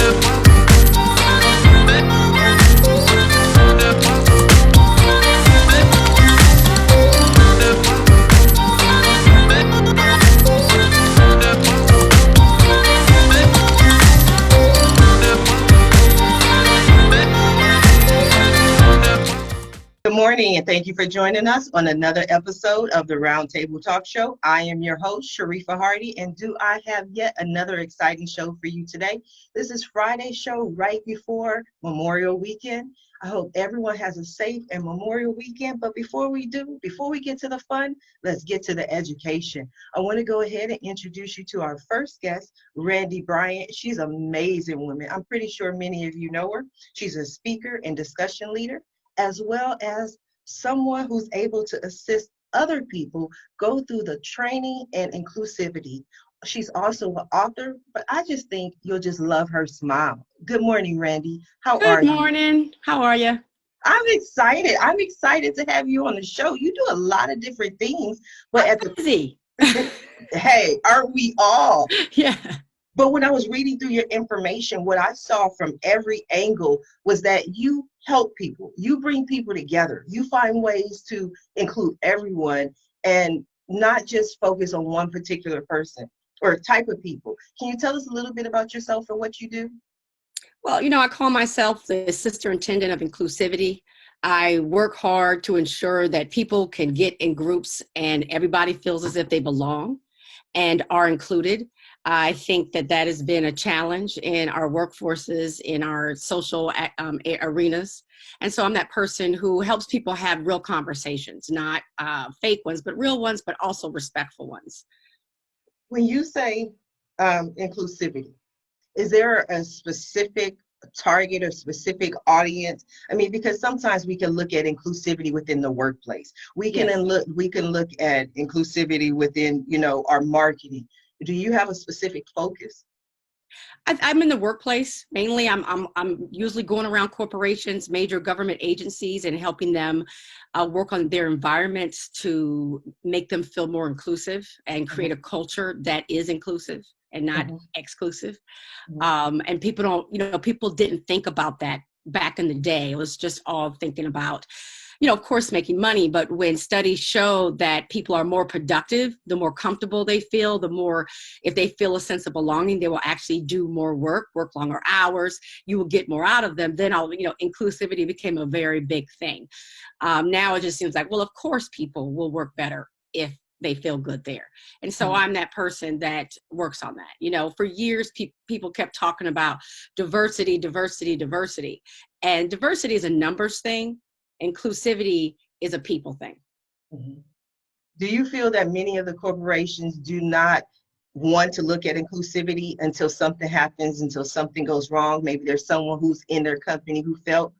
Good morning, and thank you for joining us on another episode of the Roundtable Talk Show. I am your host, Sharifa Hardy, and do I have yet another exciting show for you today? This is Friday's show right before Memorial Weekend. I hope everyone has a safe and Memorial Weekend, but before we get to the fun, let's get to the education. I want to go ahead and introduce you to our first guest, Randi Bryant. She's an amazing woman. I'm pretty sure many of you know her. She's a speaker and discussion leader, as well as someone who's able to assist other people go through the training and inclusivity. She's also an author, but I just think you'll just love her smile. Good morning, Randi. How are Good you? morning. How are you? I'm excited. I'm excited to have you on the show. You do a lot of different things, but I'm busy. hey, aren't we all? Yeah. But when I was reading through your information, what I saw from every angle was that you help people. You bring people together. You find ways to include everyone and not just focus on one particular person or type of people. Can you tell us a little bit about yourself and what you do? Well, I call myself the superintendent of inclusivity. I work hard to ensure that people can get in groups and everybody feels as if they belong and are included. I think that has been a challenge in our workforces, in our social arenas. And so I'm that person who helps people have real conversations, not fake ones, but real ones, but also respectful ones. When you say inclusivity, is there a specific target or specific audience? I mean, because sometimes we can look at inclusivity within the workplace. We can look at inclusivity within, our marketing. Do you have a specific focus? I'm in the workplace mainly. I'm usually going around corporations, major government agencies, and helping them work on their environments to make them feel more inclusive and create a culture that is inclusive and not exclusive. And people didn't think about that back in the day. It was just all thinking about, of course, making money. But when studies show that people are more productive, the more comfortable they feel, the more, if they feel a sense of belonging, they will actually do more work longer hours. You will get more out of them. Then inclusivity became a very big thing. Now it just seems like, well, of course, people will work better if they feel good there. And so I'm that person that works on that. For years, people kept talking about diversity. And diversity is a numbers thing. Inclusivity is a people thing. Do you feel that many of the corporations do not want to look at inclusivity until something happens, until something goes wrong? Maybe there's someone who's in their company who felt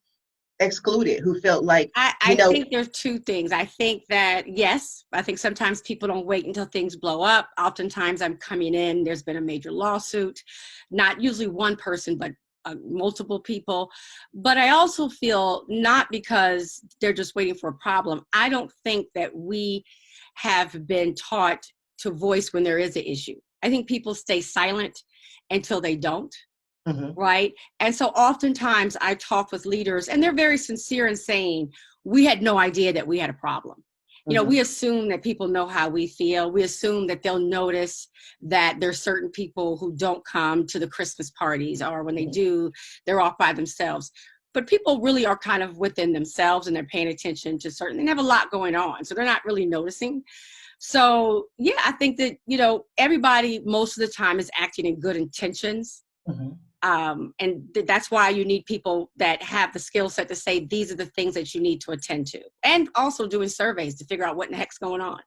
excluded, who felt like, I think there's two things. I think that, yes, I think sometimes people don't wait until things blow up. Oftentimes I'm coming in, there's been a major lawsuit, not usually one person, but multiple people. But I also feel not because they're just waiting for a problem. I don't think that we have been taught to voice when there is an issue. I think people stay silent until they don't. Right. And so oftentimes I talk with leaders and they're very sincere in saying, we had no idea that we had a problem. We assume that people know how we feel. We assume that they'll notice that there's certain people who don't come to the Christmas parties, or when they do, they're off by themselves. But people really are kind of within themselves and they're paying attention to certain, they have a lot going on. So they're not really noticing. So, yeah, I think that, everybody most of the time is acting in good intentions. And that's why you need people that have the skill set to say, these are the things that you need to attend to. And also doing surveys to figure out what in the heck's going on.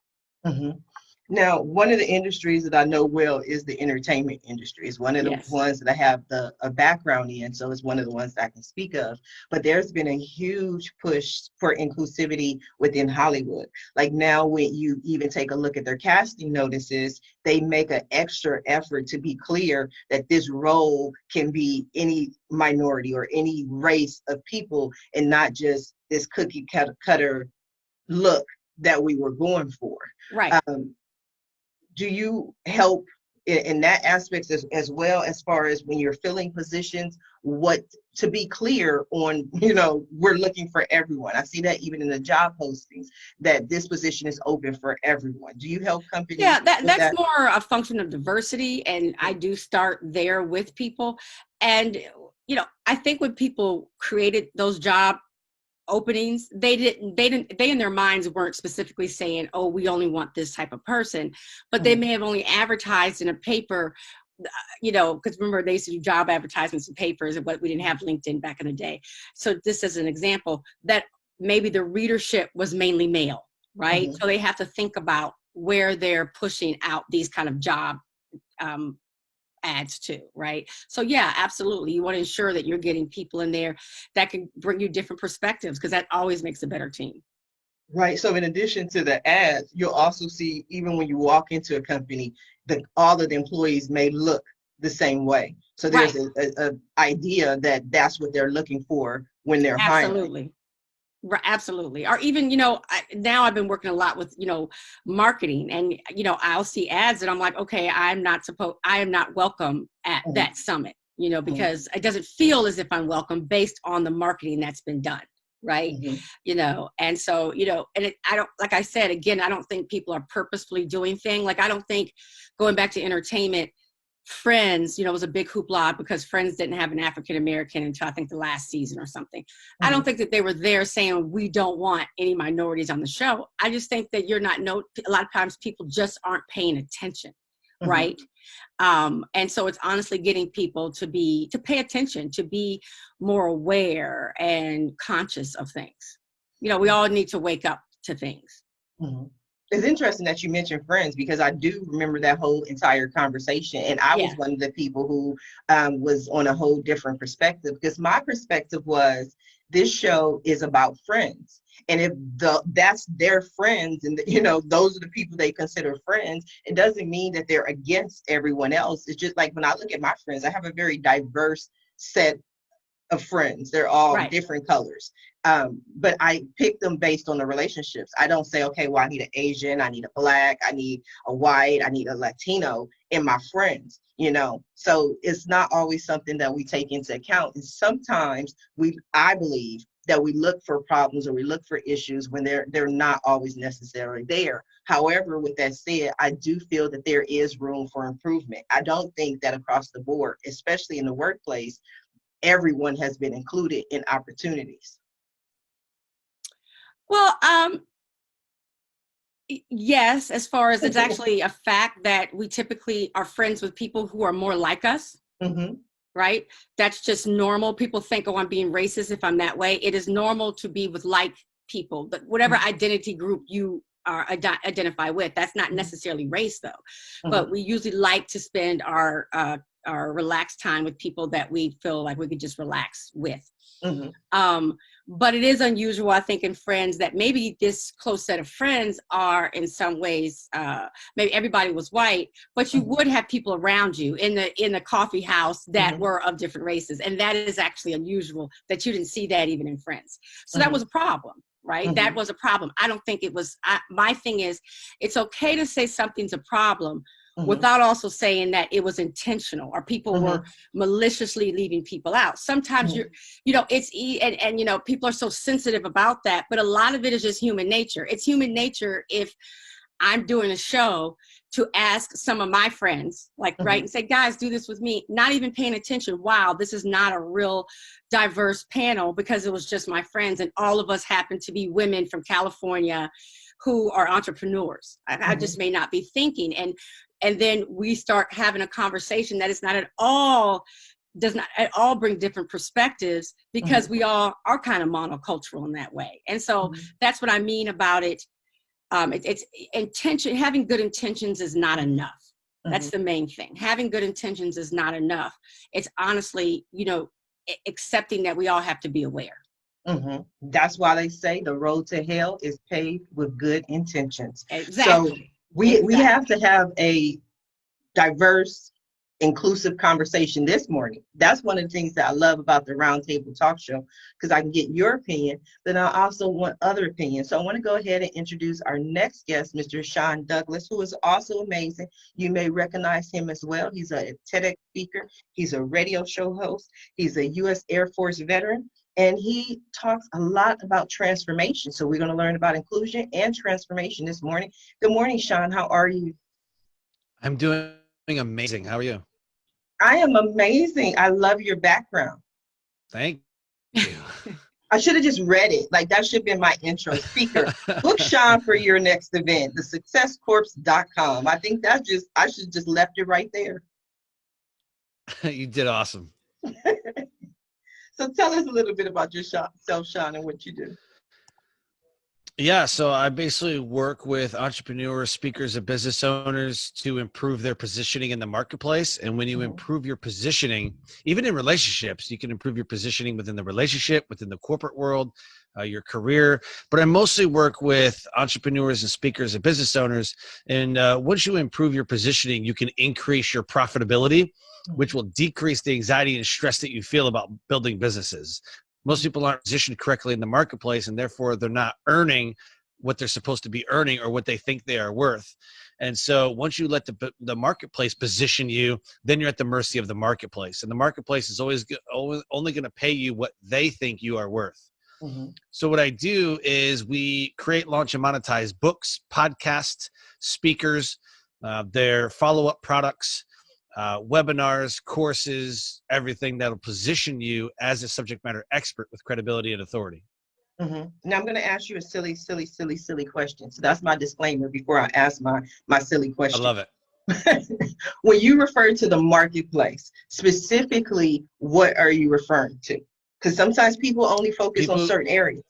Now, one of the industries that I know well is the entertainment industry. It's one of the ones that I have a background in, so it's one of the ones that I can speak of. But there's been a huge push for inclusivity within Hollywood. Like now, when you even take a look at their casting notices, they make an extra effort to be clear that this role can be any minority or any race of people and not just this cookie cutter look that we were going for. Right. Do you help in that aspect as well, as far as when you're filling positions, what to be clear on, we're looking for everyone. I see that even in the job postings, that this position is open for everyone. Do you help companies? Yeah, that's more a function of diversity, and I do start there with people. And I think when people created those job openings, they in their minds weren't specifically saying, oh, we only want this type of person, but they may have only advertised in a paper, because remember, they used to do job advertisements in papers, but we didn't have LinkedIn back in the day. So this is an example that maybe the readership was mainly male, right? So they have to think about where they're pushing out these kind of job ads to, right? So yeah, absolutely. You want to ensure that you're getting people in there that can bring you different perspectives, because that always makes a better team. Right. So in addition to the ads, you'll also see, even when you walk into a company, that all of the employees may look the same way. So there's a idea that that's what they're looking for when they're hiring. Absolutely. Or even, now I've been working a lot with, marketing, and, I'll see ads and I'm like, okay, I am not welcome at that summit, because it doesn't feel as if I'm welcome based on the marketing that's been done. Right. And so, I don't, like I said, again, I don't think people are purposefully doing things. Like, I don't think, going back to entertainment, Friends, was a big hoopla because Friends didn't have an African-American until I think the last season or something. I don't think that they were there saying we don't want any minorities on the show. I just think that a lot of times people just aren't paying attention, right? And so it's honestly getting people to pay attention, to be more aware and conscious of things. We all need to wake up to things. It's interesting that you mentioned Friends, because I do remember that whole entire conversation. And I was one of the people who was on a whole different perspective, because my perspective was, this show is about friends. And if that's their friends, and those are the people they consider friends, it doesn't mean that they're against everyone else. It's just like, when I look at my friends, I have a very diverse set of friends. They're all different colors. But I pick them based on the relationships. I don't say, okay, well, I need an Asian, I need a Black, I need a white, I need a Latino in my friends, So it's not always something that we take into account. And sometimes I believe that we look for problems, or we look for issues when they're not always necessarily there. However, with that said, I do feel that there is room for improvement. I don't think that across the board, especially in the workplace, everyone has been included in opportunities. Well, yes, as far as it's actually a fact that we typically are friends with people who are more like us, right? That's just normal. People think, oh, I'm being racist if I'm that way. It is normal to be with like people, but whatever identity group you are identify with, that's not necessarily race, though. But we usually like to spend our relaxed time with people that we feel like we could just relax with. But it is unusual, I think, in Friends, that maybe this close set of friends are in some ways, maybe everybody was white, but you would have people around you in the coffee house that were of different races. And that is actually unusual, that you didn't see that even in Friends. So that was a problem, right? That was a problem. I don't think it was, my thing is, it's okay to say something's a problem without also saying that it was intentional, or people were maliciously leaving people out. Sometimes it's people are so sensitive about that, but a lot of it is just human nature. It's human nature, if I'm doing a show, to ask some of my friends, right, and say, guys, do this with me, not even paying attention. Wow, this is not a real diverse panel, because it was just my friends, and all of us happen to be women from California who are entrepreneurs. I just may not be thinking. And then we start having a conversation that is does not at all bring different perspectives, because we all are kind of monocultural in that way. And so that's what I mean about it. It's intention. Having good intentions is not enough. That's the main thing. Having good intentions is not enough. It's honestly, accepting that we all have to be aware. That's why they say the road to hell is paved with good intentions. Exactly. So we have to have a diverse inclusive conversation this morning. That's one of the things that I love about the Roundtable Talk Show, because I can get your opinion, but I also want other opinions. So I want to go ahead and introduce our next guest, Mr. Sean Douglas, who is also amazing. You may recognize him as well. He's a TEDx speaker. He's a radio show host. He's a U.S. Air Force veteran. And he talks a lot about transformation. So we're going to learn about inclusion and transformation this morning. Good morning, Sean. How are you? I'm doing amazing. How are you? I am amazing. I love your background. Thank you. I should have just read it. Like, that should have been my intro. Speaker, book Sean for your next event, thesuccesscorps.com. I think I should just left it right there. You did awesome. So tell us a little bit about yourself, Sean, and what you do. Yeah, so I basically work with entrepreneurs, speakers, and business owners to improve their positioning in the marketplace. And when you improve your positioning, even in relationships, you can improve your positioning within the relationship, within the corporate world, your career. But I mostly work with entrepreneurs and speakers and business owners. And once you improve your positioning, you can increase your profitability, which will decrease the anxiety and stress that you feel about building businesses. Most people aren't positioned correctly in the marketplace, and therefore they're not earning what they're supposed to be earning or what they think they are worth. And so once you let the marketplace position you, then you're at the mercy of the marketplace. And the marketplace is only going to pay you what they think you are worth. So what I do is we create, launch, and monetize books, podcasts, speakers, their follow-up products, webinars, courses, everything that'll position you as a subject matter expert with credibility and authority. Now I'm going to ask you a silly question. So that's my disclaimer before I ask my silly question. I love it. When you refer to the marketplace, specifically, what are you referring to? Because sometimes people only focus on certain areas.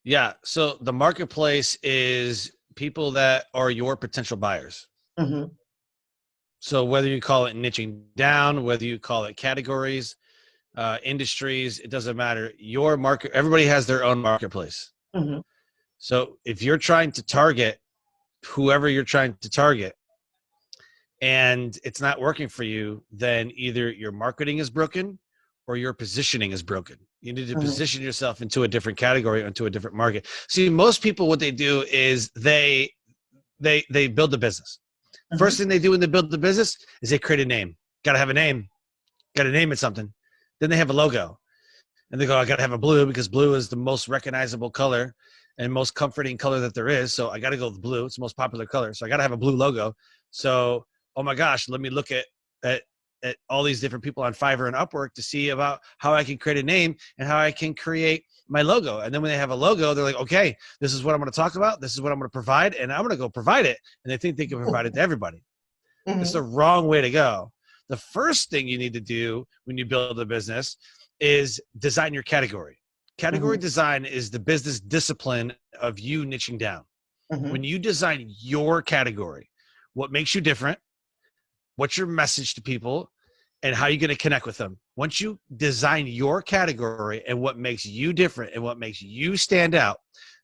Yeah. So the marketplace is people that are your potential buyers. So whether you call it niching down, whether you call it categories, industries, it doesn't matter. Your market, everybody has their own marketplace. So if you're trying to target whoever you're trying to target and it's not working for you, then either your marketing is broken or your positioning is broken. You need to position yourself into a different category, into a different market. See, most people, what they do is they build a business. First thing they do when they build the business is they create a name. Got to have a name. Got to name it something. Then they have a logo. And they go, I got to have a blue because blue is the most recognizable color and most comforting color that there is. So I got to go with blue. It's the most popular color. So I got to have a blue logo. So, oh my gosh, let me look at all these different people on Fiverr and Upwork to see about how I can create a name and how I can create my logo. And then when they have a logo, they're like, okay, this is what I'm going to talk about. This is what I'm going to provide. And I'm going to go provide it. And they think they can provide it to everybody. It's the wrong way to go. The first thing you need to do when you build a business is design your category. Category design is the business discipline of you niching down. When you design your category, what makes you different, what's your message to people, and how you're going to connect with them. Once you design your category and what makes you different and what makes you stand out,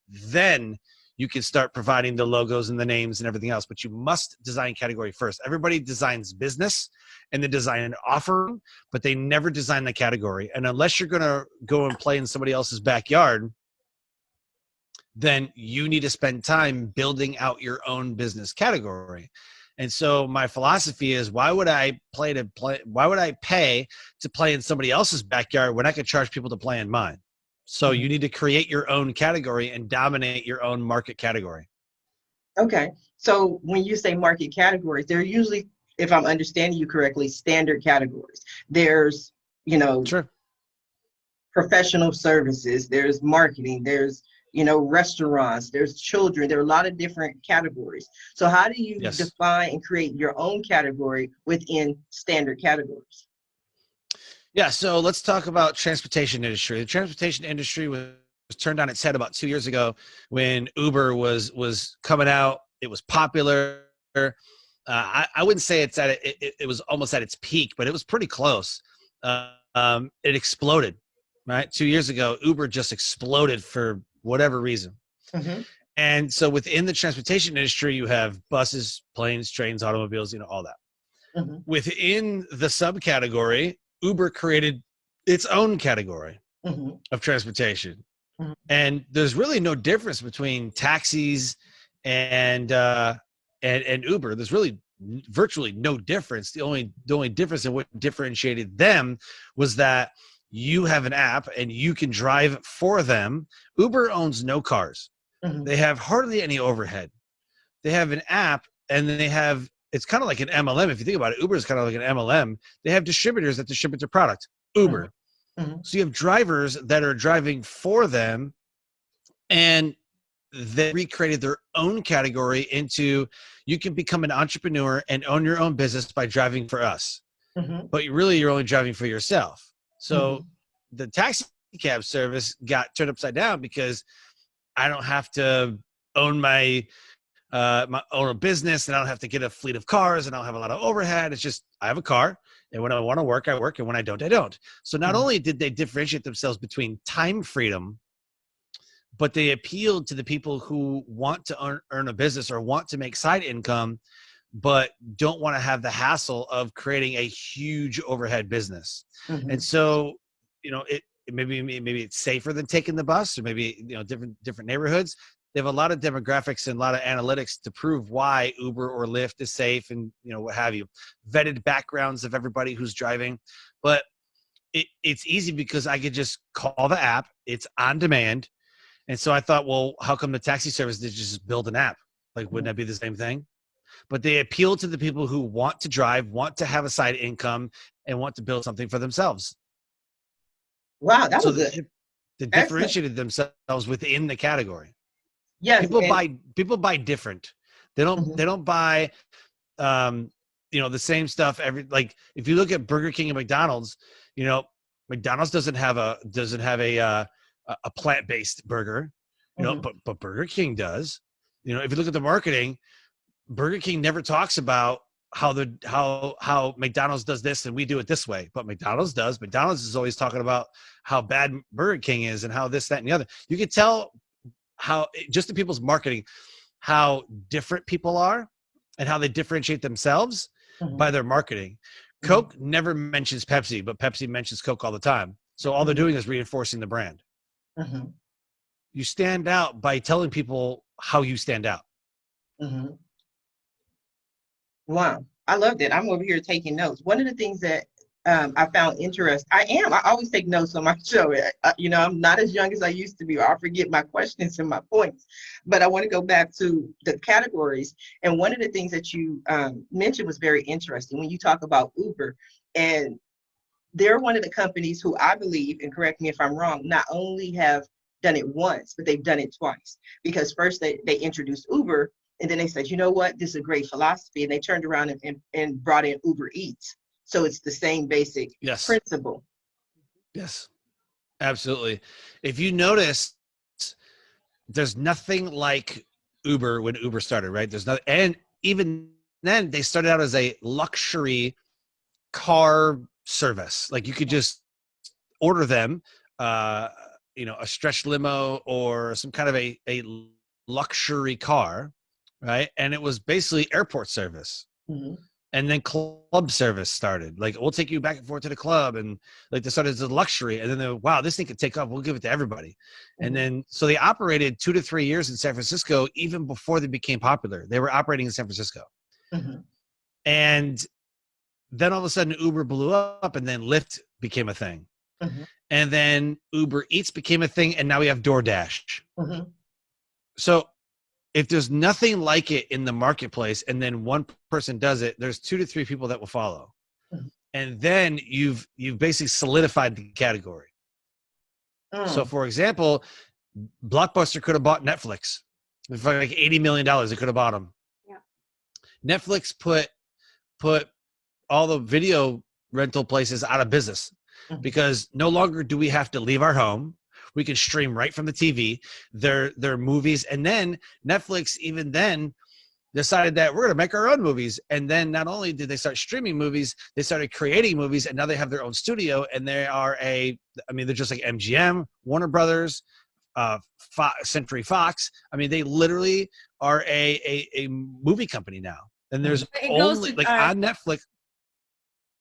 then you can start providing the logos and the names and everything else. But you must design category first. Everybody designs business and they design an offering, but they never design the category. And unless you're going to go and play in somebody else's backyard, then you need to spend time building out your own business category. And so my philosophy is, why would I pay to play in somebody else's backyard when I could charge people to play in mine? So you need to create your own category and dominate your own market category. Okay. So when you say market categories, they're usually, if I'm understanding you correctly, standard categories. There's, Sure. Professional services, there's marketing, there's, restaurants, there's children, there are a lot of different categories. So how do you define and create your own category within standard categories? Yeah, so let's talk about transportation industry. The transportation industry was turned on its head about 2 years ago when Uber was coming out. It was popular. I wouldn't say it was almost at its peak, but it was pretty close. It exploded, right? 2 years ago, Uber just exploded for whatever reason. And so within the transportation industry, you have buses, planes, trains, automobiles, all that. Within the subcategory, Uber created its own category of transportation. And there's really no difference between taxis and Uber. There's really virtually no difference. The only difference in what differentiated them was that you have an app and you can drive for them. Uber owns no cars. They have hardly any overhead. They have an app, and then it's kind of like an MLM. If you think about it, Uber is kind of like an MLM. They have distributors that distribute their product. Uber. So you have drivers that are driving for them, and they recreated their own category into, you can become an entrepreneur and own your own business by driving for us. But you're only driving for yourself. So the taxi cab service got turned upside down because I don't have to own my own a business, and I don't have to get a fleet of cars, and I don't have a lot of overhead. It's just, I have a car, and when I want to work, I work, and when I don't, I don't. So not only did they differentiate themselves between time freedom, but they appealed to the people who want to earn a business or want to make side income, but don't want to have the hassle of creating a huge overhead business. And so, maybe it's safer than taking the bus, or maybe, different neighborhoods. They have a lot of demographics and a lot of analytics to prove why Uber or Lyft is safe, and what have you, vetted backgrounds of everybody who's driving. But it's easy because I could just call the app. It's on demand. And so I thought, well, how come the taxi service did just build an app? Like, wouldn't that be the same thing? But they appeal to the people who want to drive, want to have a side income, and want to build something for themselves. Wow, that was good. They differentiated themselves within the category. Yes, people buy different. They don't buy the same stuff like if you look at Burger King and McDonald's, McDonald's doesn't have a plant-based burger, but Burger King does. If you look at the marketing, Burger King never talks about how McDonald's does this and we do it this way, but McDonald's does. McDonald's is always talking about how bad Burger King is and how this, that, and the other. You could tell how, just in people's marketing, how different people are and how they differentiate themselves by their marketing. Coke never mentions Pepsi, but Pepsi mentions Coke all the time. So all they're doing is reinforcing the brand. You stand out by telling people how you stand out. Wow, I loved it. I'm over here taking notes. One of the things that I found interesting, I always take notes on my show. I'm not as young as I used to be. I'll forget my questions and my points, but I want to go back to the categories. And one of the things that you mentioned was very interesting when you talk about Uber. And they're one of the companies who I believe, and correct me if I'm wrong, not only have done it once, but they've done it twice. Because first they introduced Uber, and then they said, you know what, this is a great philosophy. And they turned around and brought in Uber Eats. So it's the same basic principle. Yes, absolutely. If you notice, there's nothing like Uber when Uber started, right? There's nothing, and even then they started out as a luxury car service. Like you could just order them, a stretch limo or some kind of a luxury car, right? And it was basically airport service. And then club service started. Like, we'll take you back and forth to the club. And like, they started as a luxury. And then they were, wow, this thing could take off. We'll give it to everybody. And then, so they operated 2 to 3 years in San Francisco, even before they became popular. They were operating in San Francisco. And then all of a sudden Uber blew up, and then Lyft became a thing. And then Uber Eats became a thing. And now we have DoorDash. So if there's nothing like it in the marketplace, and then one person does it, there's 2 to 3 people that will follow. And then you've basically solidified the category. So for example, Blockbuster could have bought Netflix for like $80 million. They could have bought them. Netflix put all the video rental places out of business because no longer do we have to leave our home. We can stream right from the TV, their movies. And then Netflix, even then, decided that we're going to make our own movies. And then not only did they start streaming movies, they started creating movies, and now they have their own studio. And they are they're just like MGM, Warner Brothers, Century Fox. I mean, they literally are a movie company now. And there's only, like on Netflix.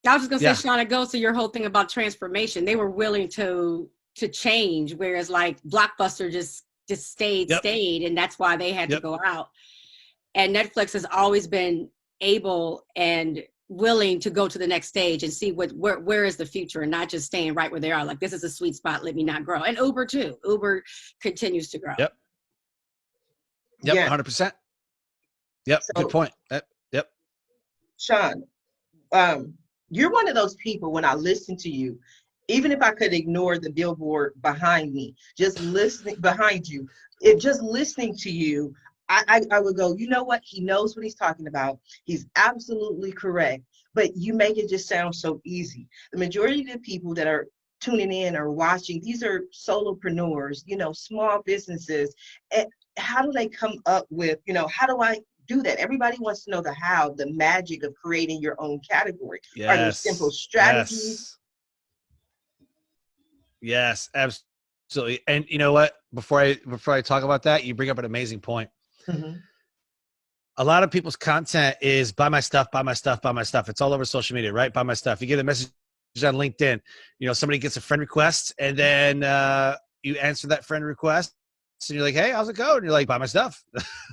I was just gonna Yeah. say, Sean, it goes to your whole thing about transformation. They were willing to change, whereas like Blockbuster just stayed, and that's why they had to go out. And Netflix has always been able and willing to go to the next stage and see where is the future, and not just staying right where they are. Like, this is a sweet spot, let me not grow. And Uber too. Uber continues to grow. Yep. Yeah. 100%. Yep. So, good point. Yep. Sean, you're one of those people, when I listen to you, even if I could ignore the billboard behind me, just listening behind you, just listening to you, I would go, you know what? He knows what he's talking about. He's absolutely correct. But you make it just sound so easy. The majority of the people that are tuning in or watching, these are solopreneurs, small businesses. And how do they come up with, how do I do that? Everybody wants to know the how, the magic of creating your own category. Yes. Are there simple strategies? Yes, absolutely. And you know what? Before I talk about that, you bring up an amazing point. Mm-hmm. A lot of people's content is buy my stuff, buy my stuff, buy my stuff. It's all over social media, right? Buy my stuff. You get a message on LinkedIn, somebody gets a friend request, and then you answer that friend request, and you're like, hey, how's it going? And you're like, buy my stuff.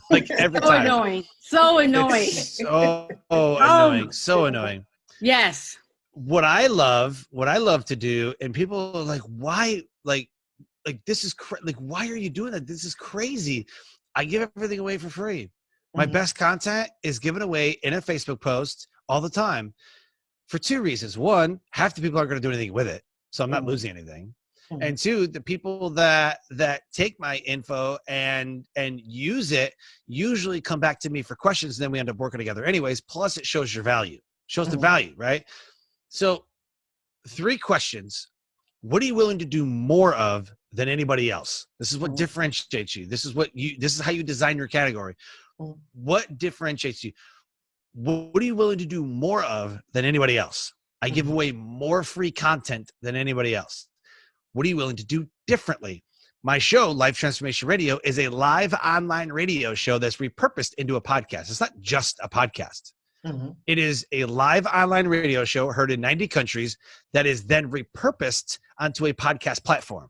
Like every time. So annoying. It's so annoying. So annoying. Yes. What I love to do, and people are like, why, like this is why are you doing that? This is crazy. I give everything away for free. My best content is given away in a Facebook post all the time for two reasons. One, half the people aren't going to do anything with it, so I'm not losing anything. And two, the people that take my info and use it usually come back to me for questions, and then we end up working together anyways. Plus, it shows your value, shows the value, right? So 3 questions. What are you willing to do more of than anybody else? This is what differentiates you. This is how you design your category. What differentiates you? What are you willing to do more of than anybody else? I give away more free content than anybody else. What are you willing to do differently? My show, Life Transformation Radio, is a live online radio show that's repurposed into a podcast. It's not just a podcast. It is a live online radio show heard in 90 countries that is then repurposed onto a podcast platform.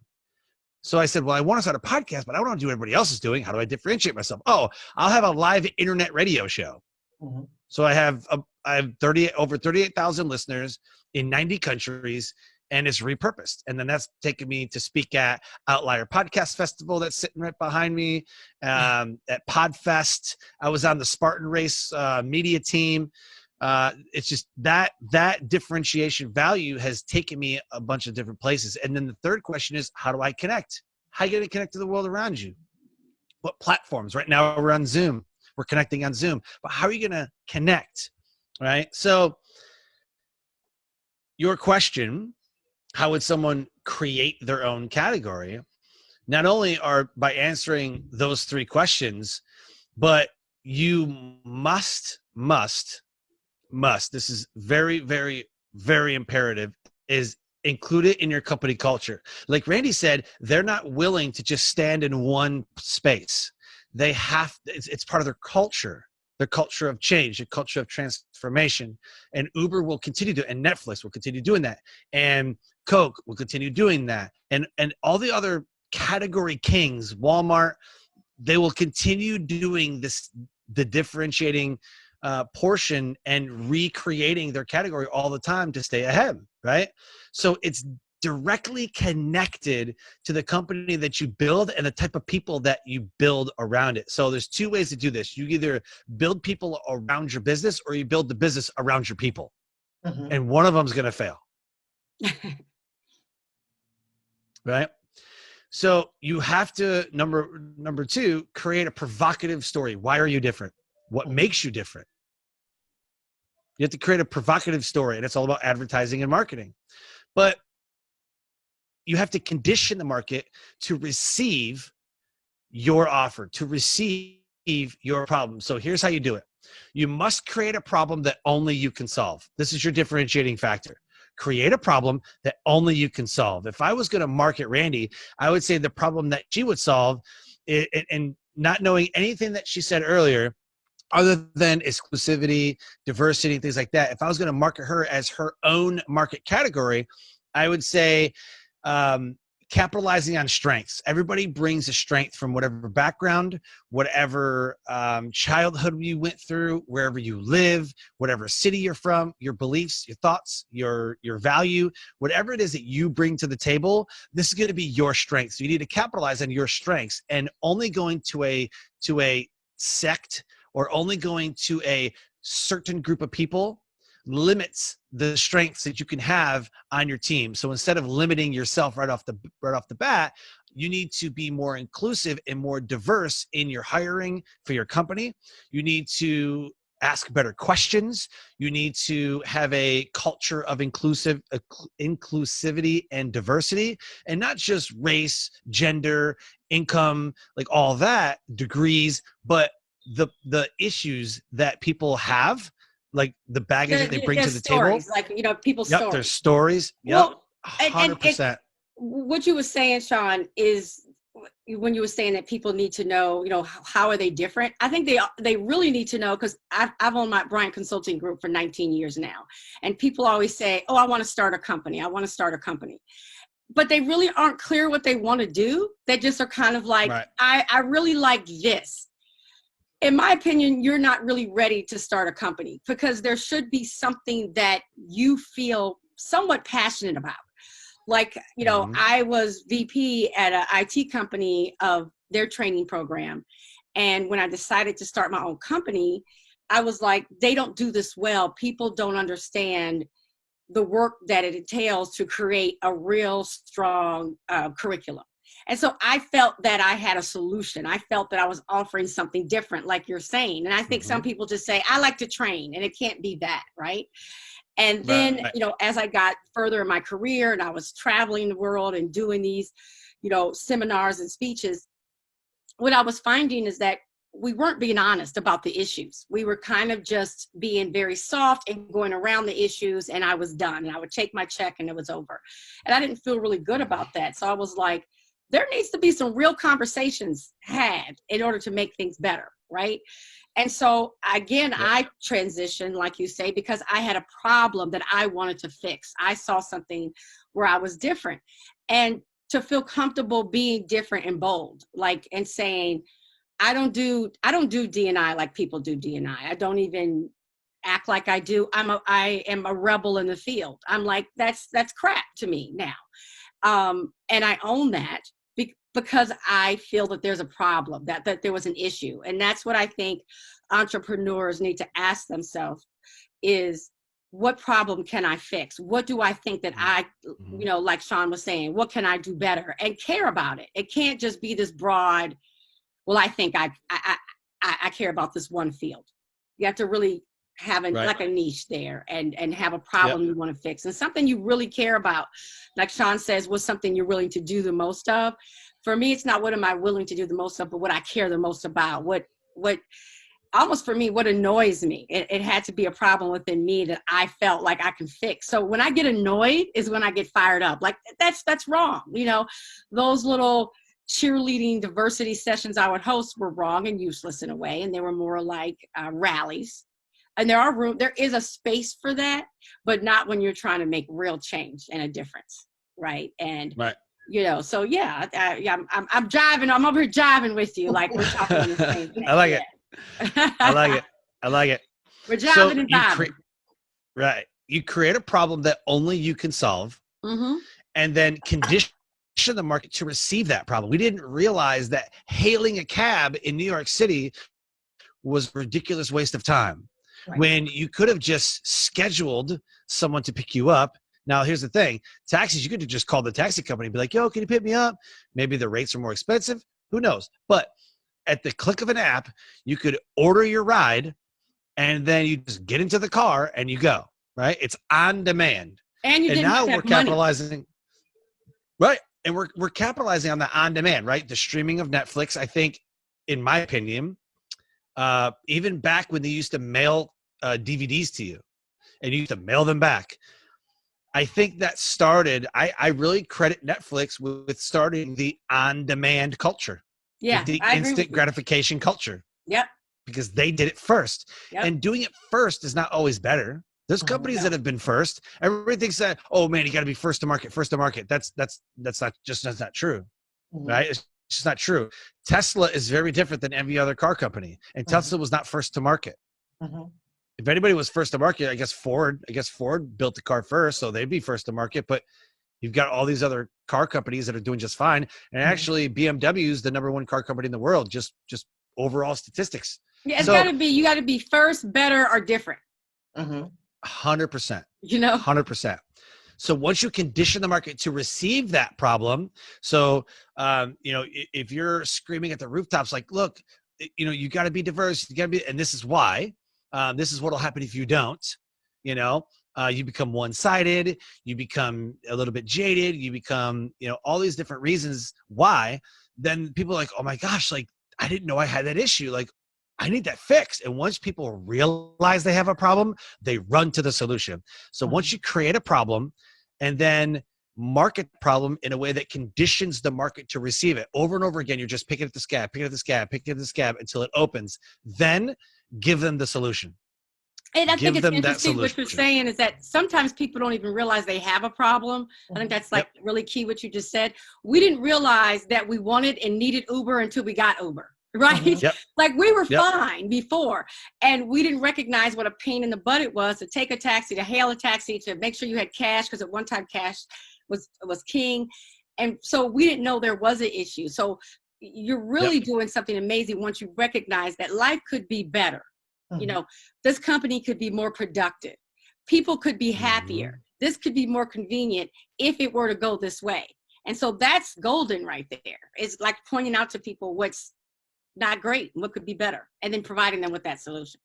So I said, well, I want to start a podcast, but I don't want to do what everybody else is doing. How do I differentiate myself? Oh, I'll have a live internet radio show. So I have over 38,000 listeners in 90 countries, and it's repurposed. And then that's taken me to speak at Outlier Podcast Festival that's sitting right behind me, at PodFest. I was on the Spartan Race media team. It's just that differentiation value has taken me a bunch of different places. And then the third question is, how do I connect? How are you going to connect to the world around you? What platforms? Right now we're on Zoom. We're connecting on Zoom. But how are you going to connect? Right? So your question, how would someone create their own category? Not only are by answering those 3 questions, but you must, this is very, very, very imperative, is include it in your company culture. Like Randi said, they're not willing to just stand in one space. They have, it's part of their culture of change, their culture of transformation. And Uber will continue to, and Netflix will continue doing that. And Coke will continue doing that. And all the other category kings, Walmart, they will continue doing this, the differentiating portion and recreating their category all the time to stay ahead, right? So it's directly connected to the company that you build and the type of people that you build around it. So there's 2 ways to do this. You either build people around your business, or you build the business around your people. And one of them is going to fail. Right? So you have to, number 2, create a provocative story. Why are you different? What makes you different? You have to create a provocative story, and it's all about advertising and marketing. But you have to condition the market to receive your offer, to receive your problem. So here's how you do it. You must create a problem that only you can solve. This is your differentiating factor. Create a problem that only you can solve. If I was going to market Randi, I would say the problem that she would solve, and not knowing anything that she said earlier, other than exclusivity, diversity, and things like that, if I was going to market her as her own market category, I would say capitalizing on strengths. Everybody brings a strength from whatever background, whatever childhood you went through, wherever you live, whatever city you're from, your beliefs, your thoughts, your value, whatever it is that you bring to the table, this is going to be your strength. So you need to capitalize on your strengths, and only going to a sect or only going to a certain group of people limits the strengths that you can have on your team. So instead of limiting yourself right off the bat, you need to be more inclusive and more diverse in your hiring for your company. You need to ask better questions. You need to have a culture of inclusivity and diversity, and not just race, gender, income, like all that, degrees, but the issues that people have, like the baggage that they bring to the stories, table. like, you know, people's Yep, stories. there's stories. Yep, Well, 100%. What you were saying, Sean, is when you were saying that people need to know, you know, how are they different? I think they really need to know, because I've owned my Bryant Consulting Group for 19 years now. And people always say, oh, I want to start a company. I want to start a company. But they really aren't clear what they want to do. They just are kind of like, right. I really like this. In my opinion, you're not really ready to start a company, because there should be something that you feel somewhat passionate about. Like, you know, I was VP at an IT company of their training program. And when I decided to start my own company, I was like, they don't do this well. People don't understand the work that it entails to create a real strong curriculum. And so I felt that I had a solution. I felt that I was offering something different, like you're saying. And I think some people just say, I like to train, and it can't be that, right? And then, you know, as I got further in my career and I was traveling the world and doing these, you know, seminars and speeches, what I was finding is that we weren't being honest about the issues. We were kind of just being very soft and going around the issues, and I was done. And I would take my check and it was over. And I didn't feel really good about that. So I was like, there needs to be some real conversations had in order to make things better, right? And so again, I transitioned, like you say, because I had a problem that I wanted to fix. I saw something where I was different, and to feel comfortable being different and bold, like, and saying, I don't do D&I like people do D&I. I don't even act like I do. I am a rebel in the field. I'm like, that's crap to me now. And I own that because I feel that there's a problem, that there was an issue. And that's what I think entrepreneurs need to ask themselves is, what problem can I fix? What do I think that I, you know, like Sean was saying, what can I do better? And care about it. It can't just be this broad, well, I think I care about this one field. You have to really have like a niche there and have a problem you want to fix, and something you really care about. Like Sean says, what's something you're willing to do the most of? For me, it's not what am I willing to do the most of, but what I care the most about. What almost for me, what annoys me. It had to be a problem within me that I felt like I can fix. So when I get annoyed is when I get fired up. Like, that's wrong. You know, those little cheerleading diversity sessions I would host were wrong and useless in a way. And they were more like rallies. And there is a space for that, but not when you're trying to make real change and a difference. Right. And, you know, so I'm jiving. I'm over here jiving with you. Like, we're talking on the same thing. I like it. I like it. We're jiving and vibing. Right. You create a problem that only you can solve, and then condition the market to receive that problem. We didn't realize that hailing a cab in New York City was a ridiculous waste of time. When you could have just scheduled someone to pick you up. Now, here's the thing. Taxis, you could have just called the taxi company and be like, yo, can you pick me up? Maybe the rates are more expensive. Who knows? But at the click of an app, you could order your ride, and then you just get into the car and you go, right? It's on demand. And you didn't now have we're capitalizing. Right. And we're capitalizing on the on demand, right? The streaming of Netflix, I think, in my opinion, even back when they used to mail DVDs to you and you used to mail them back, I think that started, I really credit Netflix with starting the on-demand culture. Yeah, the instant gratification culture. Yep. because they did it first. Yep. And doing it first is not always better. There's companies that have been first. Everybody thinks that, oh man, you got to be first to market, first to market. That's not true, right? It's just not true. Tesla is very different than every other car company, and Tesla was not first to market. If anybody was first to market, I guess Ford built the car first, so they'd be first to market. But you've got all these other car companies that are doing just fine. And actually BMW is the #1 car company in the world, just overall statistics. Yeah, you gotta be first, better, or different. 100%. 100%. So once you condition the market to receive that problem, so if you're screaming at the rooftops like, look, you got to be diverse, you got to be, and this is why, this is what'll happen if you don't, you become one-sided, you become a little bit jaded, you become, all these different reasons why, then people are like, oh my gosh, like, I didn't know I had that issue. Like, I need that fixed. And once people realize they have a problem, they run to the solution. So once you create a problem and then market the problem in a way that conditions the market to receive it over and over again, you're just picking at the scab, until it opens, then give them the solution. And I think it's interesting what you're saying is that sometimes people don't even realize they have a problem. I think that's really key what you just said. We didn't realize that we wanted and needed Uber until we got Uber. Right? Like we were fine before, and we didn't recognize what a pain in the butt it was to take a taxi, to hail a taxi, to make sure you had cash, because at one time cash was king. And so we didn't know there was an issue. So you're really doing something amazing once you recognize that life could be better. This company could be more productive. People could be happier. This could be more convenient if it were to go this way. And so that's golden right there. It's like pointing out to people what's not great, what could be better, and then providing them with that solution.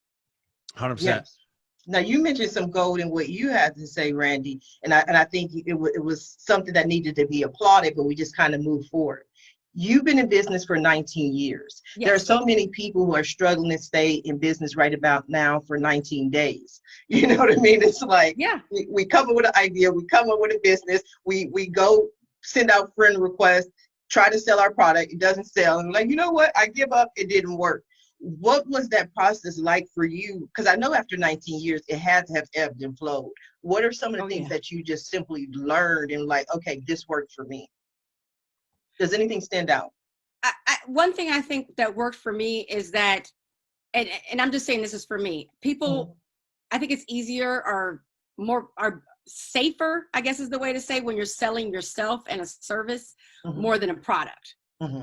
100%. Yes. Now you mentioned some gold in what you had to say, Randi, and I think it was something that needed to be applauded, but we just kind of moved forward. You've been in business for 19 years. Yes. There are so many people who are struggling to stay in business right about now for 19 days. You know what I mean? It's like, we come up with an idea, we come up with a business, we go send out friend requests, try to sell our product, it doesn't sell, and like, you know what, I give up, it didn't work. What was that process like for you? Because I know after 19 years, it had to have ebbed and flowed. What are some of the things that you just simply learned and like, okay, this worked for me? Does anything stand out? One thing I think that worked for me is that, and I'm just saying this is for me, people, I think it's easier or safer, I guess is the way to say, when you're selling yourself and a service more than a product.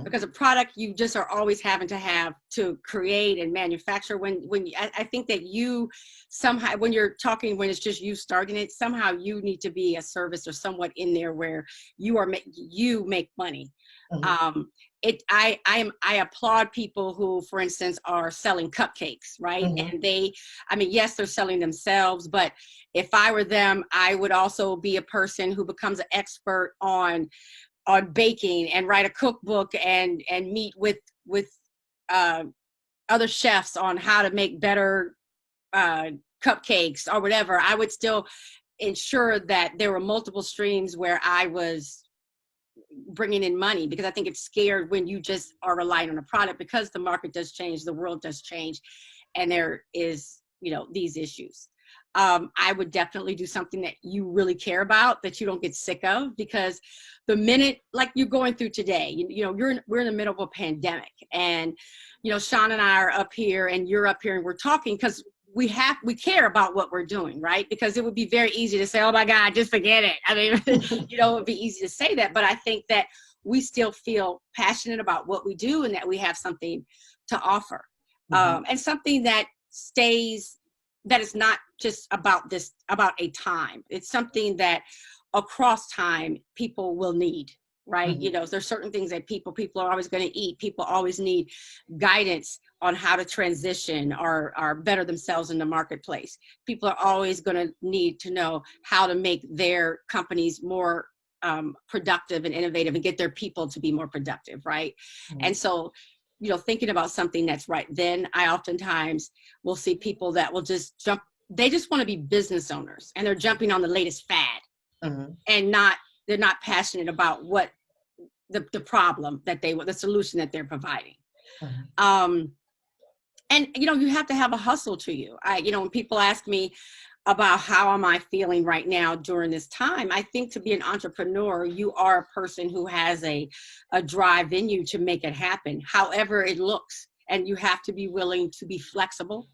Because a product you just are always having to have to create and manufacture. I think that you somehow, when you're talking, when it's just you starting it, somehow you need to be a service or somewhat in there where you make money. I applaud people who, for instance, are selling cupcakes, right? And yes, they're selling themselves, but if I were them, I would also be a person who becomes an expert on baking and write a cookbook and meet with other chefs on how to make better cupcakes or whatever. I would still ensure that there were multiple streams where I was bringing in money, because I think it's scared when you just are relying on a product, because the market does change, the world does change, and there is, these issues. I would definitely do something that you really care about, that you don't get sick of, because the minute, like you're going through today, we're in the middle of a pandemic, and Sean and I are up here and you're up here and we're talking because we care about what we're doing, right? Because it would be very easy to say, oh my God, just forget it. I mean, it would be easy to say that, but I think that we still feel passionate about what we do and that we have something to offer, and something that stays, that is not just about a time. It's something that across time people will need, right? There's certain things that people are always going to eat. People always need guidance on how to transition or better themselves in the marketplace. People are always going to need to know how to make their companies more productive and innovative and get their people to be more productive, right? And so, thinking about something that's right then, I oftentimes will see people that will just jump, they just want to be business owners and they're jumping on the latest fad, and they're not passionate about what the problem that the solution that they're providing. And, you have to have a hustle to you. When people ask me about how am I feeling right now during this time, I think to be an entrepreneur, you are a person who has a drive in you to make it happen, however it looks. And you have to be willing to be flexible,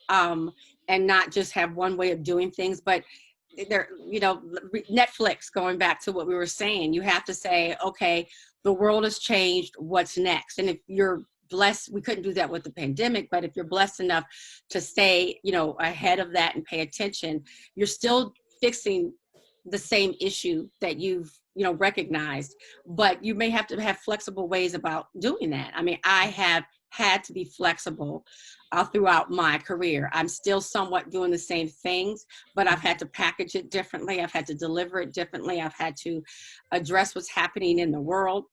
and not just have one way of doing things. But Netflix, going back to what we were saying, you have to say, okay, the world has changed, what's next? And if you're blessed, we couldn't do that with the pandemic, but if you're blessed enough to stay, ahead of that and pay attention, you're still fixing the same issue that you've, recognized, but you may have to have flexible ways about doing that. I mean, I have had to be flexible throughout my career. I'm still somewhat doing the same things, but I've had to package it differently. I've had to deliver it differently. I've had to address what's happening in the world.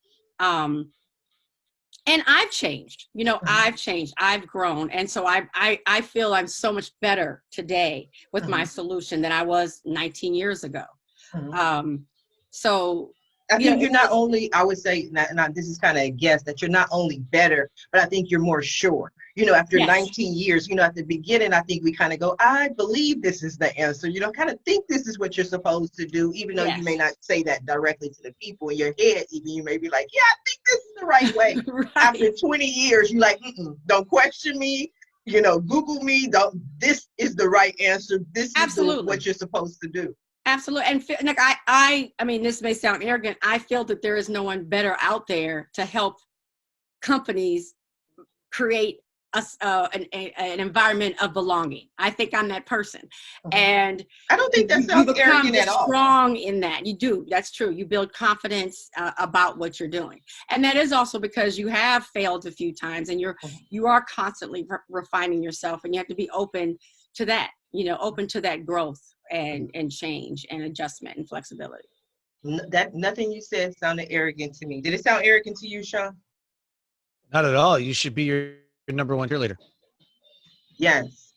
And I've changed, I've changed, I've grown. And so I feel I'm so much better today with my solution than I was 19 years ago. So I think you're not only, I would say, not this is kind of a guess, that you're not only better, but I think you're more sure. After 19 years, at the beginning, I think we kind of go, I believe this is the answer. Kind of think this is what you're supposed to do, even though you may not say that directly to the people in your head. Even you may be like, yeah, I think this is the right way. Right. After 20 years, you're like, don't question me. Google me. This is the right answer. This is what you're supposed to do. Absolutely. And like I mean, this may sound arrogant. I feel that there is no one better out there to help companies create an environment of belonging. I think I'm that person. And I don't think that sounds arrogant at all. Strong in that. You do. That's true. You build confidence about what you're doing. And that is also because you have failed a few times, and you are constantly refining yourself, and you have to be open to that, open to that growth and change and adjustment and flexibility. That nothing you said sounded arrogant to me. Did it sound arrogant to you, Sean? Not at all. You should be your number one cheerleader. Yes.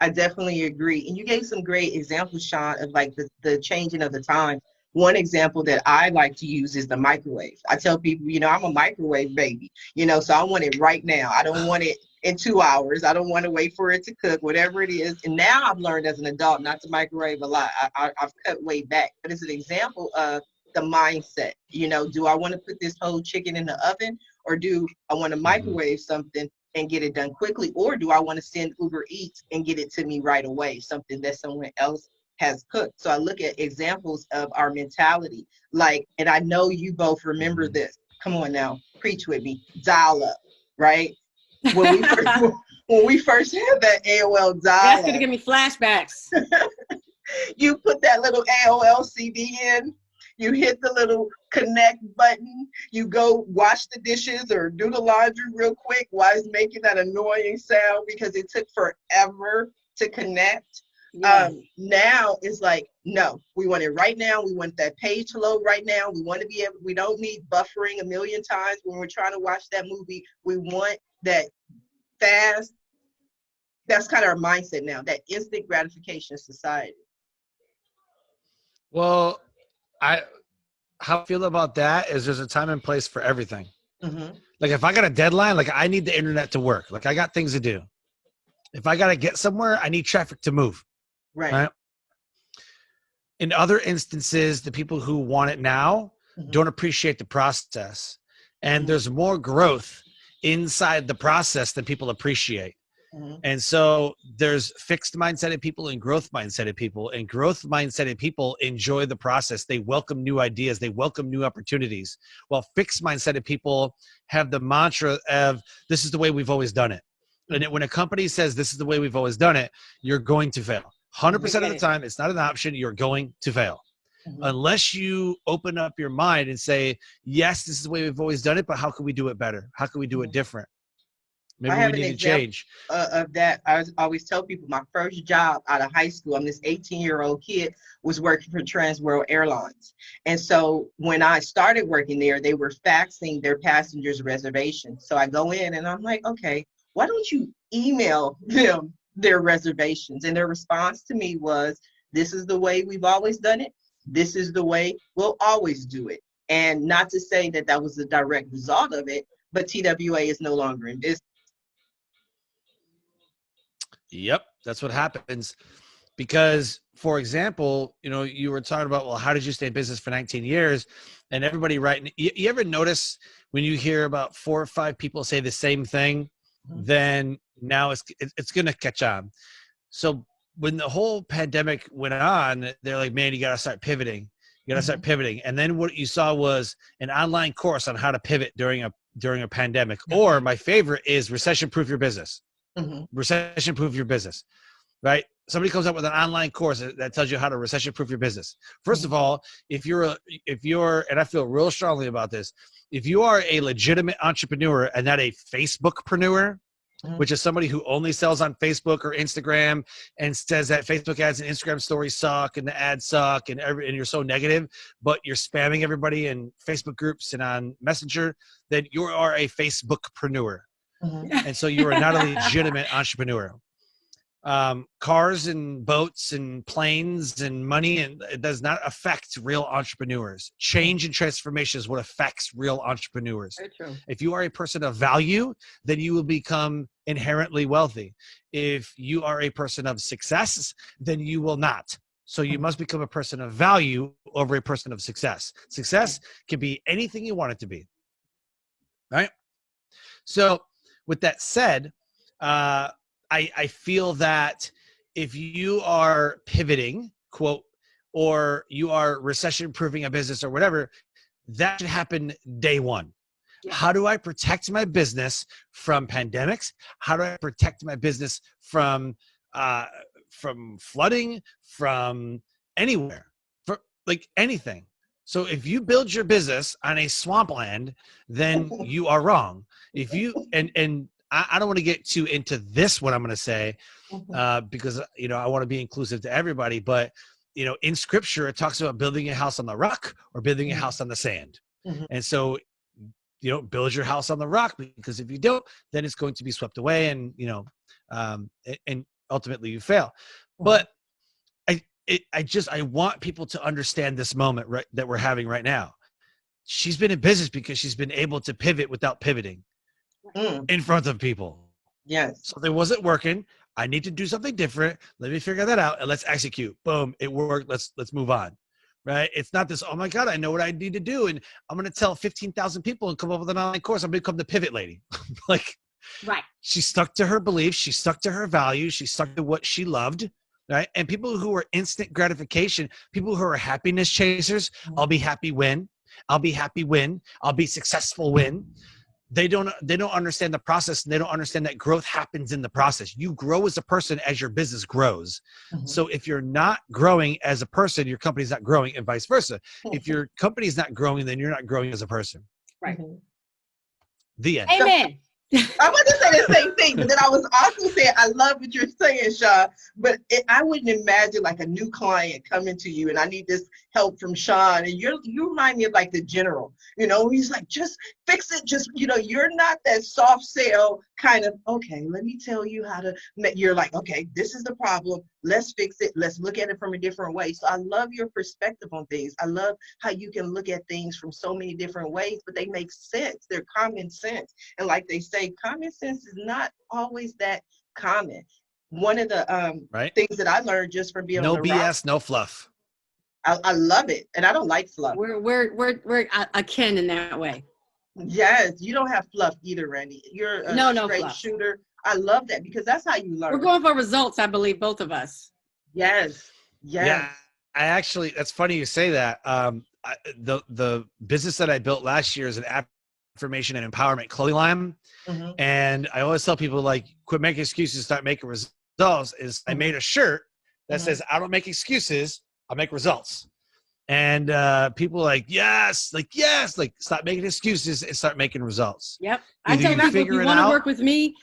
I definitely agree. And you gave some great examples, Sean, of like the changing of the time. One example that I like to use is the microwave. I tell people, I'm a microwave baby, so I want it right now. I don't want it in 2 hours. I don't want to wait for it to cook, whatever it is. And now I've learned as an adult not to microwave a lot. I've cut way back, but it's an example of the mindset. Do I want to put this whole chicken in the oven, or do I want to microwave something and get it done quickly? Or do I want to send Uber Eats and get it to me right away, something that someone else has cooked? So I look at examples of our mentality, and I know you both remember this. Come on now, preach with me. Dial up, right? When we first had that AOL dial-up. That's gonna give me flashbacks. You put that little AOL CD in, you hit the little connect button, you go wash the dishes or do the laundry real quick while it's making that annoying sound because it took forever to connect. Yes. Now it's like, no, we want it right now. We want that page to load right now. We want to be able, we don't need buffering a million times when we're trying to watch that movie. We want that fast. That's kind of our mindset now, that instant gratification society. Well, how I feel about that is there's a time and place for everything. Like if I got a deadline, like I need the internet to work. Like I got things to do. If I got to get somewhere, I need traffic to move. Right. In other instances, the people who want it now don't appreciate the process. And there's more growth inside the process than people appreciate. And so there's fixed mindseted people and growth mindseted people, and growth mindseted people enjoy the process. They welcome new ideas. They welcome new opportunities. While fixed mindseted people have the mantra of, this is the way we've always done it. And when a company says this is the way we've always done it, you're going to fail. 100% of the time, it's not an option. You're going to fail. Unless you open up your mind and say, yes, this is the way we've always done it, but how can we do it better? How can we do it different? Maybe we need to change. Of that, I always tell people my first job out of high school, I'm this 18-year-old kid, was working for Trans World Airlines. And so when I started working there, they were faxing their passengers' reservations. So I go in and I'm like, okay, why don't you email them their reservations? And their response to me was, this is the way we've always done it. This is the way we'll always do it. And not to say that that was the direct result of it, but TWA is no longer in business. Yep, that's what happens. Because, for example, you know, you were talking about, well, how did you stay in business for 19 years? And everybody, right? You ever notice when you hear about 4 or 5 people say the same thing, then now it's going to catch on. So when the whole pandemic went on, they're like, man, you got to start pivoting. You got to start pivoting. And then what you saw was an online course on how to pivot during a pandemic. Or my favorite is recession proof your business. Recession proof your business. Right? Somebody comes up with an online course that tells you how to recession proof your business. First of all, if you're, and I feel real strongly about this, if you are a legitimate entrepreneur and not a Facebookpreneur, which is somebody who only sells on Facebook or Instagram and says that Facebook ads and Instagram stories suck and the ads suck and you're so negative, but you're spamming everybody in Facebook groups and on Messenger, then you are a Facebookpreneur. And so you are not a legitimate entrepreneur. Cars and boats and planes and money, and it does not affect real entrepreneurs. Change and transformation is what affects real entrepreneurs. Very true. If you are a person of value, then you will become inherently wealthy. If you are a person of success, then you will not. So you must become a person of value over a person of success. Success can be anything you want it to be. Right? So with that said, I feel that if you are pivoting, quote, or you are recession proofing a business or whatever, that should happen day one. Yeah. How do I protect my business from pandemics? How do I protect my business from flooding, from anywhere, for like anything? So if you build your business on a swampland, then you are wrong. If you, and I don't want to get too into this, what I'm going to say, because, you know, I want to be inclusive to everybody, but, you know, in scripture, it talks about building a house on the rock or building a house on the sand. And so, you know, build your house on the rock, because if you don't, then it's going to be swept away and, you know, and ultimately you fail. But I want people to understand this moment, right, that we're having right now. She's been in business because she's been able to pivot without pivoting in front of people. Yes. Something wasn't working. I need to do something different. Let me figure that out and let's execute. Boom, it worked. Let's move on. Right? It's not this, oh my God, I know what I need to do. And I'm going to tell 15,000 people and come up with an online course. I'm going to become the pivot lady. Like, right. She stuck to her beliefs. She stuck to her values. She stuck to what she loved. Right? And people who are instant gratification, people who are happiness chasers, I'll be happy when, I'll be happy when, I'll be successful when. They don't understand the process, and they don't understand that growth happens in the process. You grow as a person as your business grows. So if you're not growing as a person, your company's not growing, and vice versa. If your company's not growing, then you're not growing as a person. Right. The end. Amen. I want to say the same thing, but then I was also saying, I love what you're saying, Sean, but I wouldn't imagine like a new client coming to you and I need this help from Sean. And you remind me of like the general, you know, he's like, just fix it. Just, you know, you're not that soft sell kind of, okay, let me tell you how to, you're like, okay, this is the problem. Let's fix it. Let's look at it from a different way. So I love your perspective on things. I love how you can look at things from so many different ways, but they make sense. They're common sense. And like they say, common sense is not always that common. One of the things that I learned just from being no on the BS, route, no fluff. I love it, and I don't like fluff. We're akin in that way. Yes, you don't have fluff either, Randy. You're a straight fluff. shooter. I love that because that's how you learn. We're going for results, I believe, both of us. Yes. Yeah, I actually, that's funny you say that. The business that I built last year is an affirmation and empowerment clothing line. And I always tell people, like, quit making excuses, start making results. I made a shirt that says, I don't make excuses, I make results. And people are like, yes, stop making excuses and start making results. Yep. I tell people, if you want to work with me,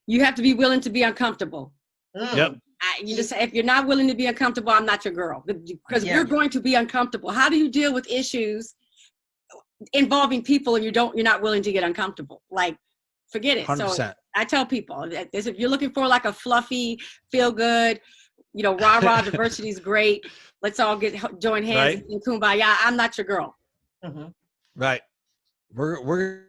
you have to be willing to be uncomfortable. Yep. If you're not willing to be uncomfortable, I'm not your girl, because you're going to be uncomfortable. How do you deal with issues involving people and you're not willing to get uncomfortable? Like, forget it. 100%. So I tell people that if you're looking for like a fluffy, feel good, you know, rah-rah, diversity is great. Let's all join hands in kumbaya. I'm not your girl. Right. We're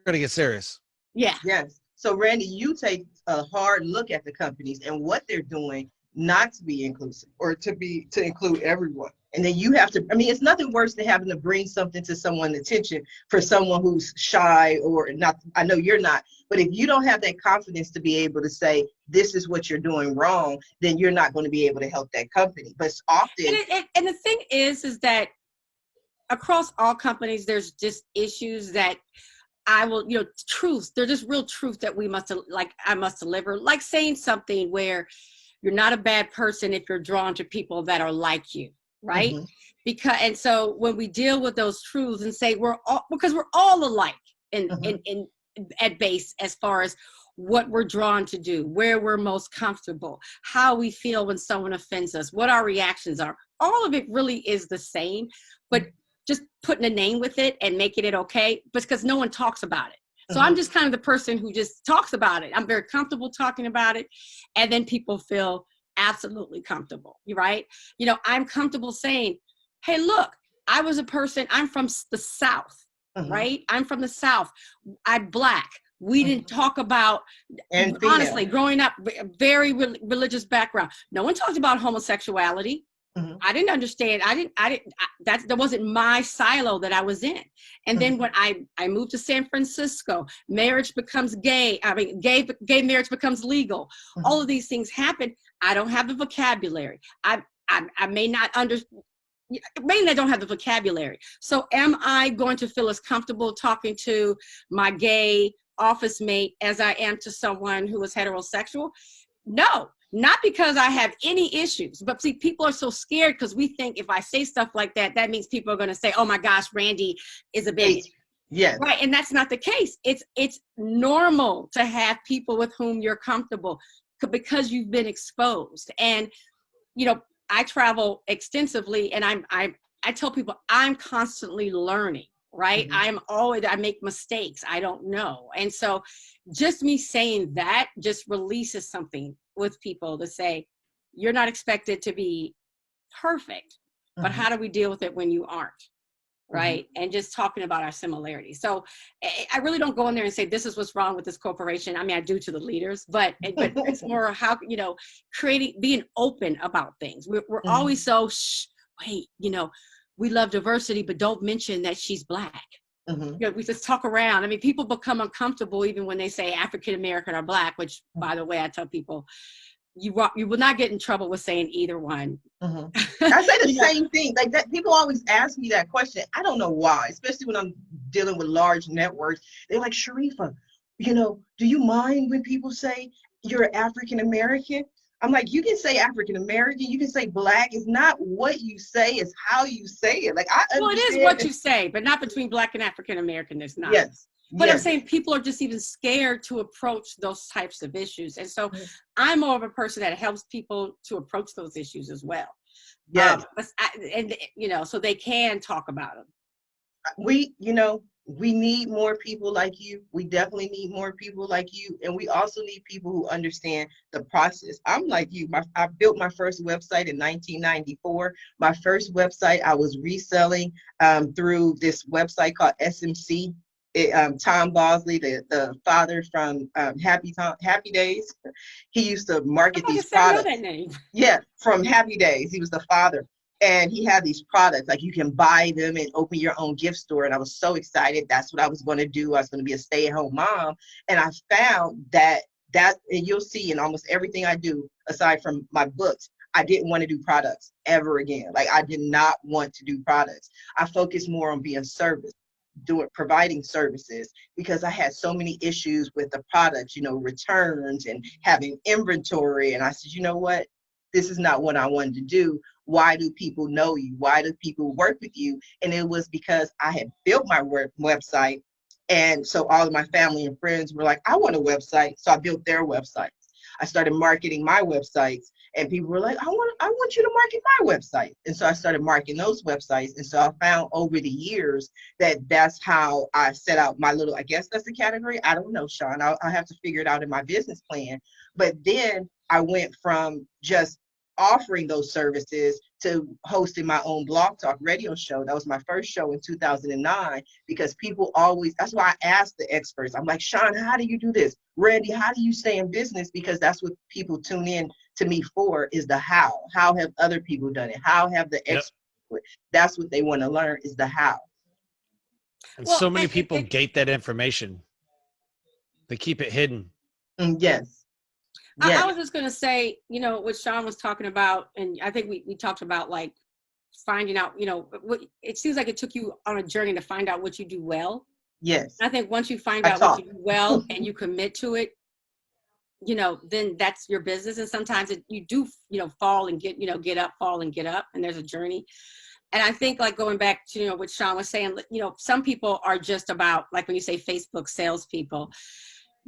going to get serious. Yeah. Yes. So Randy, you take a hard look at the companies and what they're doing not to be inclusive or to include everyone. And then you have to, I mean, it's nothing worse than having to bring something to someone's attention for someone who's shy or not. I know you're not, but if you don't have that confidence to be able to say, this is what you're doing wrong, then you're not going to be able to help that company. But often. And the thing is that across all companies, there's just issues that I will, truths. They're just real truth that I must deliver. Like saying something where you're not a bad person if you're drawn to people that are like you, right? Mm-hmm. And so when we deal with those truths and say because we're all alike in at base as far as what we're drawn to do, where we're most comfortable, how we feel when someone offends us, what our reactions are. All of it really is the same, but just putting a name with it and making it okay, because no one talks about it. So I'm just kind of the person who just talks about it. I'm very comfortable talking about it. And then people feel absolutely comfortable, right? I'm comfortable saying, hey, look, I was a person, I'm from the South, right? I'm from the South. I'm Black. We didn't talk about, and honestly, growing up, very religious background. No one talked about homosexuality. I didn't understand. That wasn't my silo that I was in. And then when I moved to San Francisco, marriage becomes gay. I mean, gay marriage becomes legal. All of these things happen. I don't have the vocabulary. I may not understand. Mainly I don't have the vocabulary. So am I going to feel as comfortable talking to my gay office mate as I am to someone who is heterosexual? No. Not because I have any issues, but see, people are so scared because we think if I say stuff like that, that means people are going to say, oh my gosh, Randi is a bigot. Yes. Right. And that's not the case. It's normal to have people with whom you're comfortable because you've been exposed. And, I travel extensively and I tell people I'm constantly learning. Right. I make mistakes. I don't know. And so just me saying that just releases something with people to say, you're not expected to be perfect, but how do we deal with it when you aren't? Right. And just talking about our similarities. So I really don't go in there and say, this is what's wrong with this corporation. I mean, I do to the leaders, but it's more how, being open about things. We're always so, wait, we love diversity, but don't mention that she's Black. We just talk around. I mean, people become uncomfortable even when they say African American or Black, which, by the way, I tell people, you will not get in trouble with saying either one. I say the same thing. Like that, people always ask me that question. I don't know why, especially when I'm dealing with large networks. They're like, Sharifa, do you mind when people say you're African American? I'm like, you can say African American, you can say Black. It's not what you say, it's how you say it. Like I understand. Well, it is what you say, but not between Black and African American. There's not. Yes. But I'm saying people are just even scared to approach those types of issues. And so I'm more of a person that helps people to approach those issues as well. Yes. So they can talk about them. We need more people like you. We definitely need more people like you. And we also need people who understand the process. I'm like you. I built my first website in 1994. My first website I was reselling through this website called SMC. Tom Bosley, the father from Happy Days, he used to market these products. I know that name. Yeah, from Happy Days. He was the father. And he had these products, like you can buy them and open your own gift store. And I was so excited. That's what I was going to do. I was going to be a stay-at-home mom. And I found that, and you'll see in almost everything I do, aside from my books, I didn't want to do products ever again. Like I did not want to do products. I focused more on being service, providing services, because I had so many issues with the products, returns and having inventory. And I said, you know what? This is not what I wanted to do. Why do people know you? Why do people work with you? And it was because I had built my website. And so all of my family and friends were like, I want a website. So I built their websites. I started marketing my websites, and people were like, I want you to market my website. And so I started marketing those websites. And so I found over the years that that's how I set out my little, I guess that's the category. I don't know, Sean. I'll have to figure it out in my business plan. But then I went from just offering those services to hosting my own blog talk radio show. That was my first show in 2009, because people always, that's why I asked the experts. I'm like, Sean, how do you do this? Randy, how do you stay in business? Because that's what people tune in to me for, is the how. How have other people done it? How have the experts do it? That's what they want to learn, is the how. And so many people gate that information. They keep it hidden. Yes. I was just going to say, you know, what Sean was talking about, and I think we talked about like finding out, you know, it seems like it took you on a journey to find out what you do well. Yes. I think once you find out what you do well and you commit to it, you know, then that's your business. And sometimes you do, you know, fall and get up, fall and get up, and there's a journey. And I think, like, going back to, you know, what Sean was saying, you know, some people are just about, like when you say Facebook salespeople,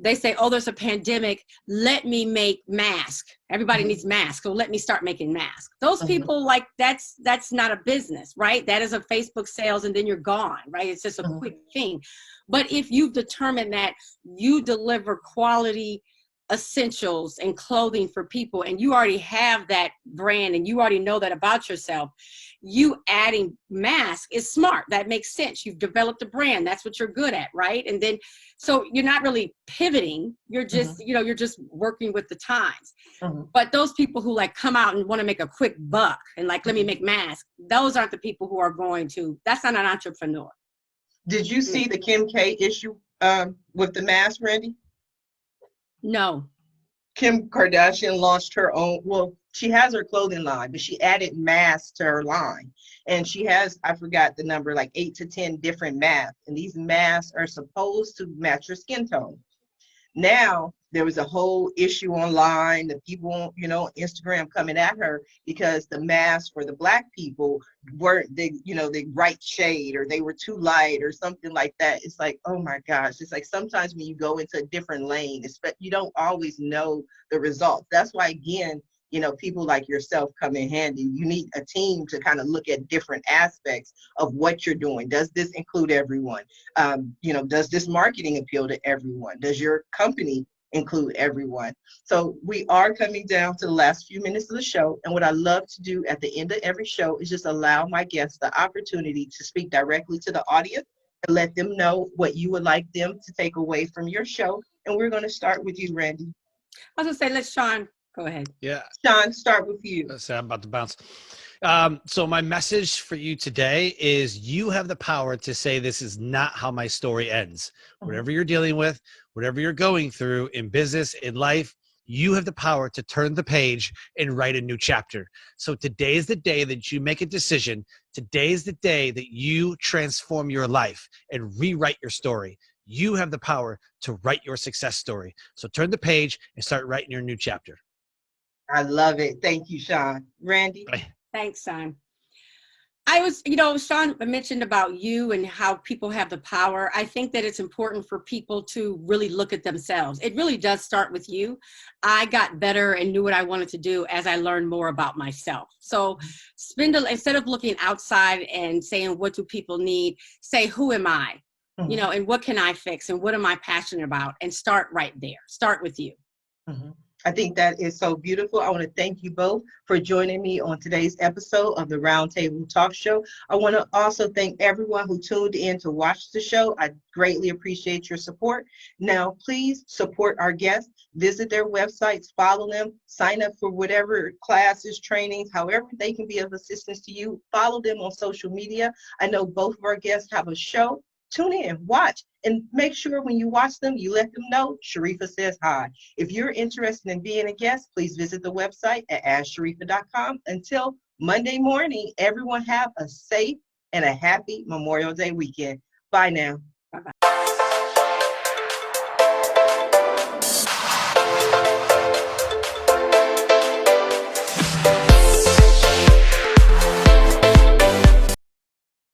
they say, oh, there's a pandemic, let me make masks. Everybody needs masks, so let me start making masks. Those people, like, that's not a business, right? That is a Facebook sales, and then you're gone, right? It's just a quick thing. But if you've determined that you deliver quality essentials and clothing for people, and you already have that brand and you already know that about yourself, you adding mask is smart. That makes sense. You've developed a brand. That's what you're good at, right? And then, so you're not really pivoting. You're just, you know, you're just working with the times. But those people who like come out and want to make a quick buck and like, let me make masks, those aren't the people who are going to, that's not an entrepreneur. Did you see the Kim K issue with the mask, Randy? No. Kim Kardashian launched her own, well, she has her clothing line, but she added masks to her line. And she has, I forgot the number, like 8 to 10 different masks. And these masks are supposed to match your skin tone. Now, there was a whole issue online, the people, you know, Instagram coming at her because the masks for the Black people weren't, they, you know, the right shade, or they were too light or something like that. It's like, oh my gosh, it's like sometimes when you go into a different lane, you don't always know the results. That's why, again, you know, people like yourself come in handy. You need a team to kind of look at different aspects of what you're doing. Does this include everyone? You know, does this marketing appeal to everyone? Does your company include everyone? So we are coming down to the last few minutes of the show. And what I love to do at the end of every show is just allow my guests the opportunity to speak directly to the audience and let them know what you would like them to take away from your show. And we're going to start with you, Randy. I was going to say, let Sean go ahead. Yeah. Sean, start with you. Let's say I'm about to bounce. So my message for you today is you have the power to say, this is not how my story ends. Whatever you're dealing with, whatever you're going through in business, in life, you have the power to turn the page and write a new chapter. So today is the day that you make a decision. Today is the day that you transform your life and rewrite your story. You have the power to write your success story. So turn the page and start writing your new chapter. I love it. Thank you, Sean. Randy? Thanks, Sean. I was, you know, Sean mentioned about you and how people have the power. I think that it's important for people to really look at themselves. It really does start with you. I got better and knew what I wanted to do as I learned more about myself. So instead of looking outside and saying, what do people need? Say, who am I? You know, and what can I fix? And what am I passionate about? And start right there. Start with you. I think that is so beautiful. I want to thank you both for joining me on today's episode of the Roundtable Talk Show. I want to also thank everyone who tuned in to watch the show. I greatly appreciate your support. Now, please support our guests. Visit their websites, follow them, sign up for whatever classes, trainings, however they can be of assistance to you. Follow them on social media. I know both of our guests have a show. Tune in, watch, and make sure when you watch them, you let them know Sharifa says hi. If you're interested in being a guest, please visit the website at asksharifa.com. Until Monday morning, everyone have a safe and a happy Memorial Day weekend. Bye now. Bye-bye.